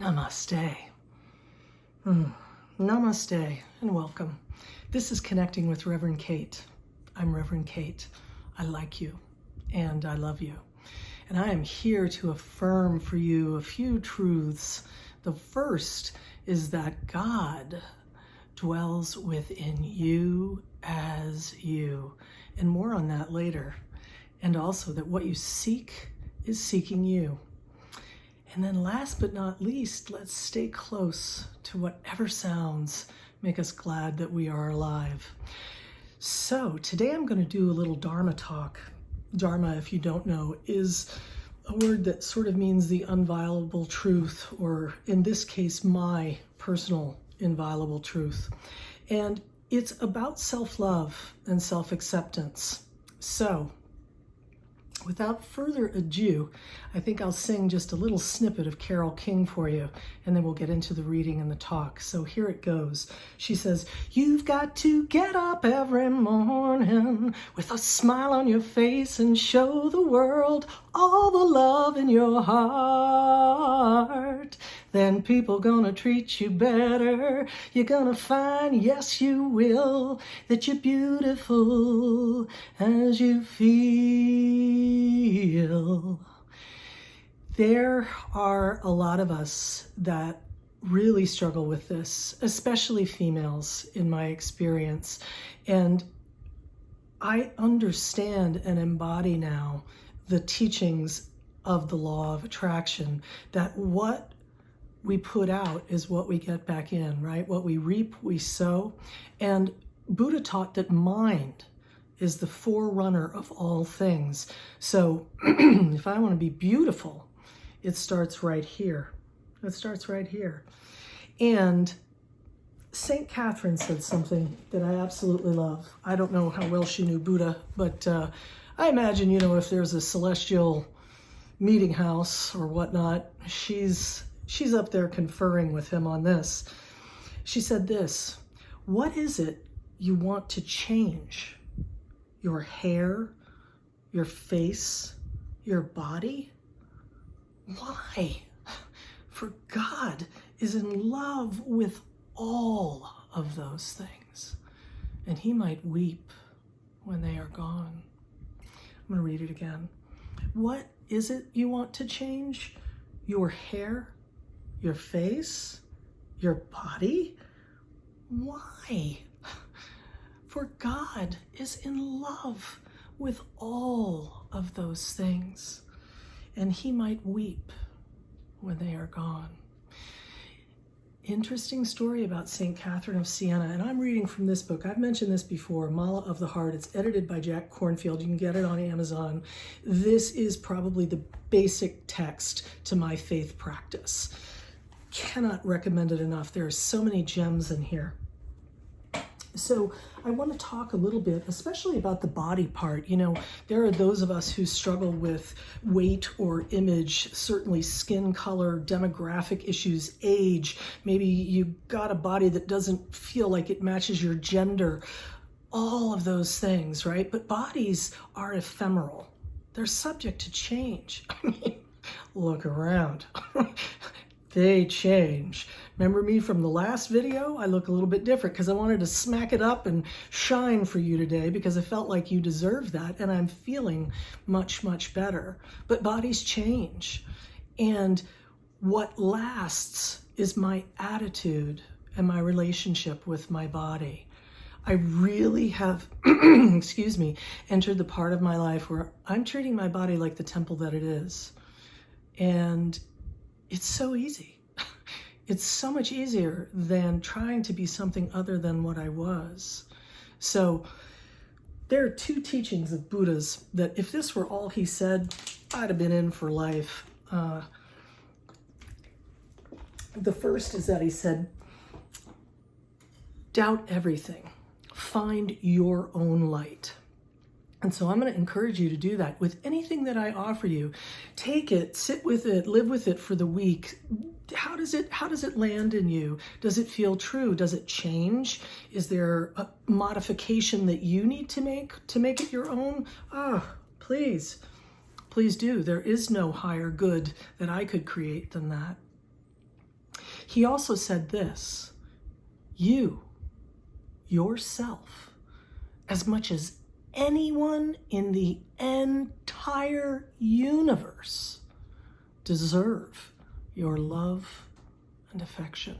Namaste. Namaste and welcome. This is Connecting with Reverend Kate. I'm Reverend Kate. I like you and I love you. And I am here to affirm for you a few truths. The first is that God dwells within you as you. And more on that later. And also that what you seek is seeking you. And then last but not least, let's stay close to whatever sounds make us glad that we are alive. So today I'm going to do a little Dharma talk. Dharma, if you don't know, is a word that sort of means the inviolable truth, or in this case, my personal inviolable truth. And it's about self-love and self-acceptance. So without further ado, I think I'll sing just a little snippet of Carole King for you, and then we'll get into the reading and the talk. So here it goes. She says, "You've got to get up every morning with a smile on your face and show the world all the love in your heart. Then people gonna treat you better. You're gonna find, yes you will, that you're beautiful as you feel." There are a lot of us that really struggle with this, especially females in my experience. And I understand and embody now the teachings of the law of attraction, that what we put out is what we get back in, right? What we reap, we sow. And Buddha taught that mind is the forerunner of all things. So if I want to be beautiful, it starts right here. It starts right here. And St. Catherine said something that I absolutely love. I don't know how well she knew Buddha, but I imagine, if there's a celestial meeting house or whatnot, she's up there conferring with him on this. She said this: "What is it you want to change? Your hair, your face, your body? Why? For God is in love with all of those things, and he might weep when they are gone." I'm going to read it again. What is it you want to change? Your hair, your face, your body? Why? For God is in love with all of those things, and he might weep when they are gone. Interesting story about St. Catherine of Siena, and I'm reading from this book. I've mentioned this before, Mala of the Heart. It's edited by Jack Kornfield. You can get it on Amazon. This is probably the basic text to my faith practice. Cannot recommend it enough. There are so many gems in here. So I want to talk a little bit, especially about the body part. There are those of us who struggle with weight or image, certainly skin color, demographic issues, age. Maybe you got a body that doesn't feel like it matches your gender. All of those things, right? But bodies are ephemeral. They're subject to change. I mean, look around. They change. Remember me from the last video? I look a little bit different because I wanted to smack it up and shine for you today because I felt like you deserve that, and I'm feeling much, much better. But bodies change. And what lasts is my attitude and my relationship with my body. I really have, entered the part of my life where I'm treating my body like the temple that it is. And it's so easy. It's so much easier than trying to be something other than what I was. So there are two teachings of Buddha's that if this were all he said, I'd have been in for life. The first is that he said, doubt everything. Find your own light. And so I'm going to encourage you to do that with anything that I offer you. Take it, sit with it, live with it for the week. How does it land in you? Does it feel true? Does it change? Is there a modification that you need to make it your own? Please do. There is no higher good that I could create than that. he also said this: you, yourself, as much as anyone in the entire universe, deserve your love and affection.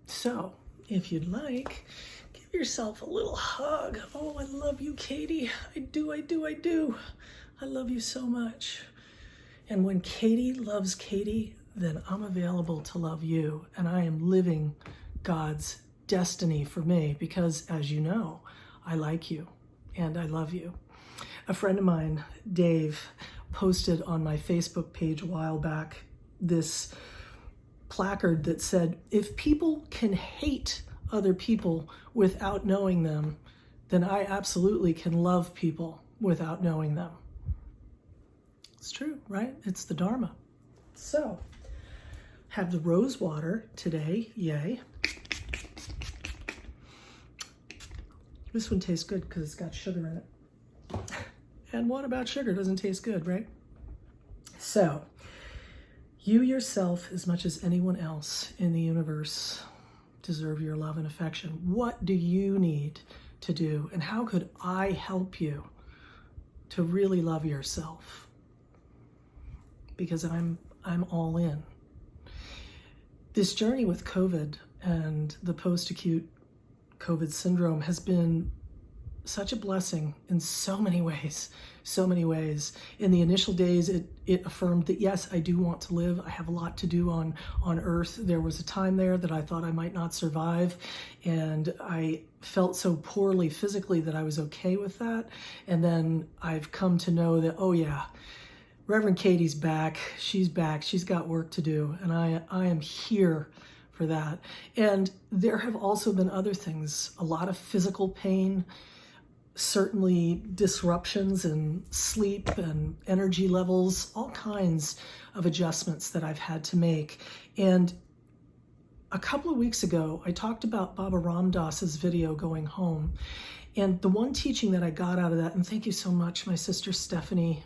So, if you'd like, give yourself a little hug. Oh, I love you, Katie. I do. I love you so much. And when Katie loves Katie, then I'm available to love you. And I am living God's destiny for me because, as you know, I like you and I love you. A friend of mine, Dave, posted on my Facebook page a while back this placard that said, if people can hate other people without knowing them, then I absolutely can love people without knowing them. It's true, right? It's the Dharma. So, have the rose water today, yay. This one tastes good because it's got sugar in it. And what about sugar doesn't taste good, right? So, you yourself, as much as anyone else in the universe, deserve your love and affection. What do you need to do? And how could I help you to really love yourself? Because I'm all in. This journey with COVID and the post-acute COVID syndrome has been such a blessing in so many ways. In the initial days, it affirmed that yes, I do want to live. I have a lot to do on earth. There was a time there that I thought I might not survive, and I felt so poorly physically that I was okay with that. And then I've come to know that, oh yeah, Reverend Katie's back. She's back. She's got work to do, and I am here for that. And there have also been other things, a lot of physical pain, certainly disruptions in sleep and energy levels, all kinds of adjustments that I've had to make. And a couple of weeks ago, I talked about Baba Ram Dass's video, Going Home. And the one teaching that I got out of that, and thank you so much, my sister Stephanie,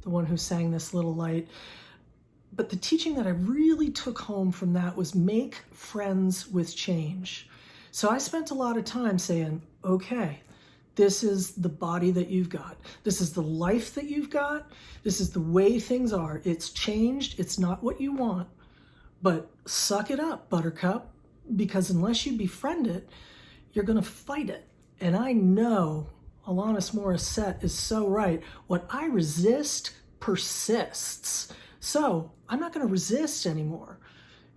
the one who sang This Little Light. But the teaching that I really took home from that was make friends with change. So I spent a lot of time saying, okay, this is the body that you've got. This is the life that you've got. This is the way things are. It's changed. It's not what you want. But suck it up, Buttercup, because unless you befriend it, you're going to fight it. And I know Alanis Morissette is so right. What I resist persists. So I'm not going to resist anymore.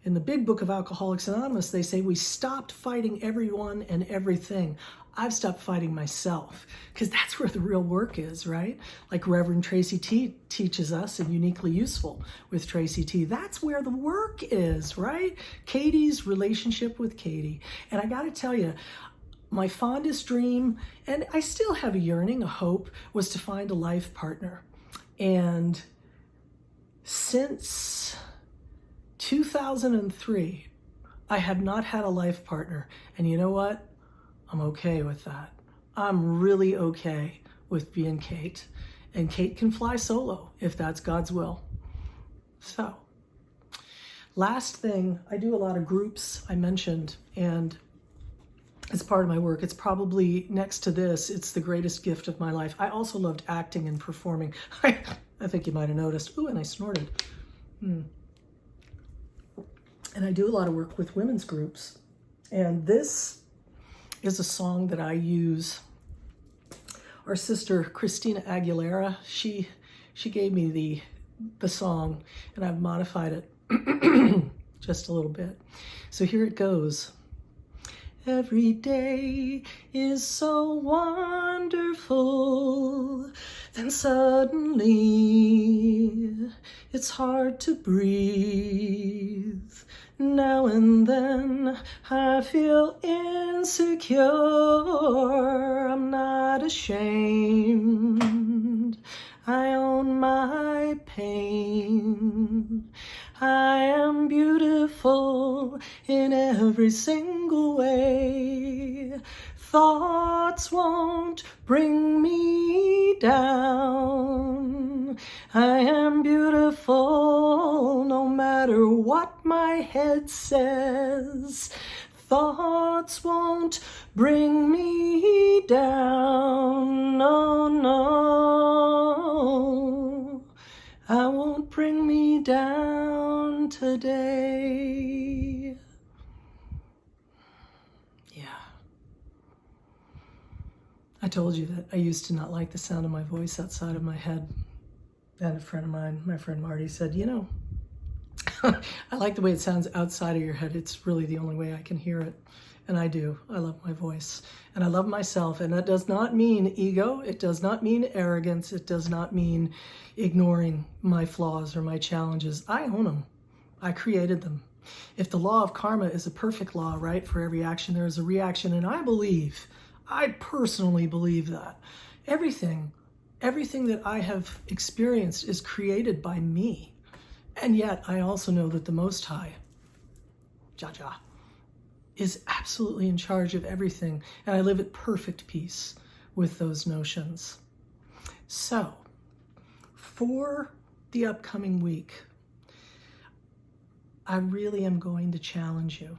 In the big book of Alcoholics Anonymous, they say we stopped fighting everyone and everything. I've stopped fighting myself, because that's where the real work is, right? Like Reverend Tracy T teaches us, and Uniquely Useful with Tracy T. That's where the work is, right? Katie's relationship with Katie. And I got to tell you, my fondest dream, and I still have a yearning, a hope, was to find a life partner. And since 2003, I have not had a life partner. And you know what? I'm okay with that. I'm really okay with being Kate. And Kate can fly solo if that's God's will. So, last thing, I do a lot of groups, I mentioned, and it's part of my work. It's probably next to this, it's the greatest gift of my life. I also loved acting and performing. I think you might have noticed. Ooh, and I snorted. And I do a lot of work with women's groups. And this is a song that I use. Our sister Christina Aguilera, she gave me the song, and I've modified it just a little bit. So here it goes. Every day is so wonderful, then suddenly it's hard to breathe. Now and then I feel insecure. I'm not ashamed. I own my pain. I am beautiful in every single way. Thoughts won't bring me down. I am beautiful no matter what my head says. Thoughts won't bring me down. No, no. I won't bring me down today. Yeah. I told you that I used to not like the sound of my voice outside of my head. And a friend of mine, my friend Marty, said, you know, I like the way it sounds outside of your head. It's really the only way I can hear it. And I do. I love my voice. And I love myself. And that does not mean ego. It does not mean arrogance. It does not mean ignoring my flaws or my challenges. I own them. I created them. If the law of karma is a perfect law, right? For every action, there is a reaction. And I personally believe that everything that I have experienced is created by me. And yet I also know that the Most High, Jaja, is absolutely in charge of everything. And I live at perfect peace with those notions. So for the upcoming week, I really am going to challenge you.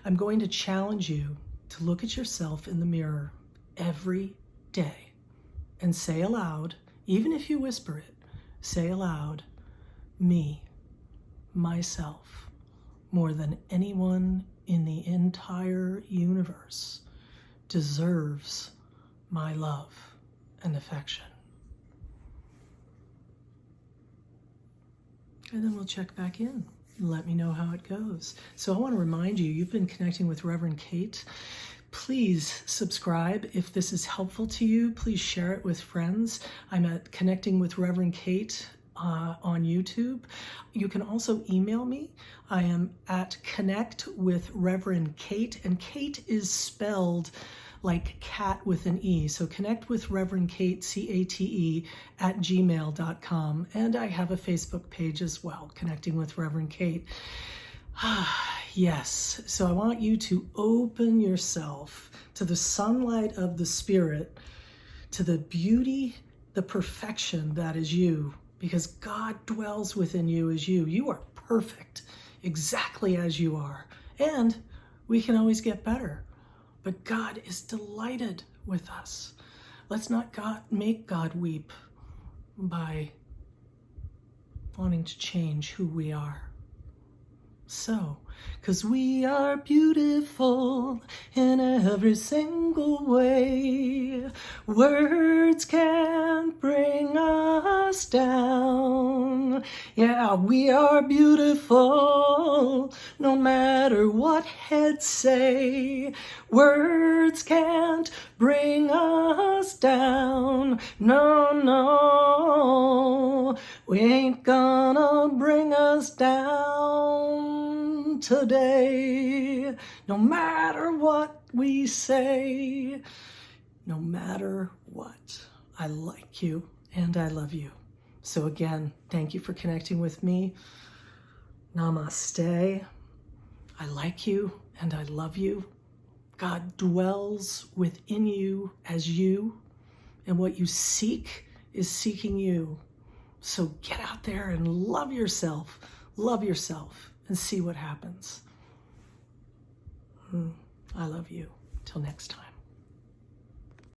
I'm going to challenge you to look at yourself in the mirror every day and say aloud, even if you whisper it, say aloud, me, myself, more than anyone in the entire universe, deserves my love and affection. And then we'll check back in. Let me know how it goes. So I want to remind you, you've been connecting with Reverend Kate. Please subscribe if this is helpful to you. Please share it with friends. I'm at Connecting with Reverend Kate on YouTube. You can also email me. I am at Connect with Reverend Kate, and Kate is spelled like cat with an E. So connect with Reverend Kate, CATE, at gmail.com. And I have a Facebook page as well, Connecting with Reverend Kate. Yes. So I want you to open yourself to the sunlight of the Spirit, to the beauty, the perfection that is you, because God dwells within you as you. You are perfect exactly as you are. And we can always get better. But God is delighted with us. Let's not make God weep by wanting to change who we are. So, because we are beautiful in every single way, words can't bring us down. Yeah, we are beautiful no matter what heads say. Words can't bring us down. No, no, we ain't gonna bring us down today. No matter what we say, no matter what, I like you and I love you. So again, thank you for connecting with me. Namaste. I like you and I love you. God dwells within you as you, and what you seek is seeking you. So get out there and love yourself, and see what happens. I love you. Till next time.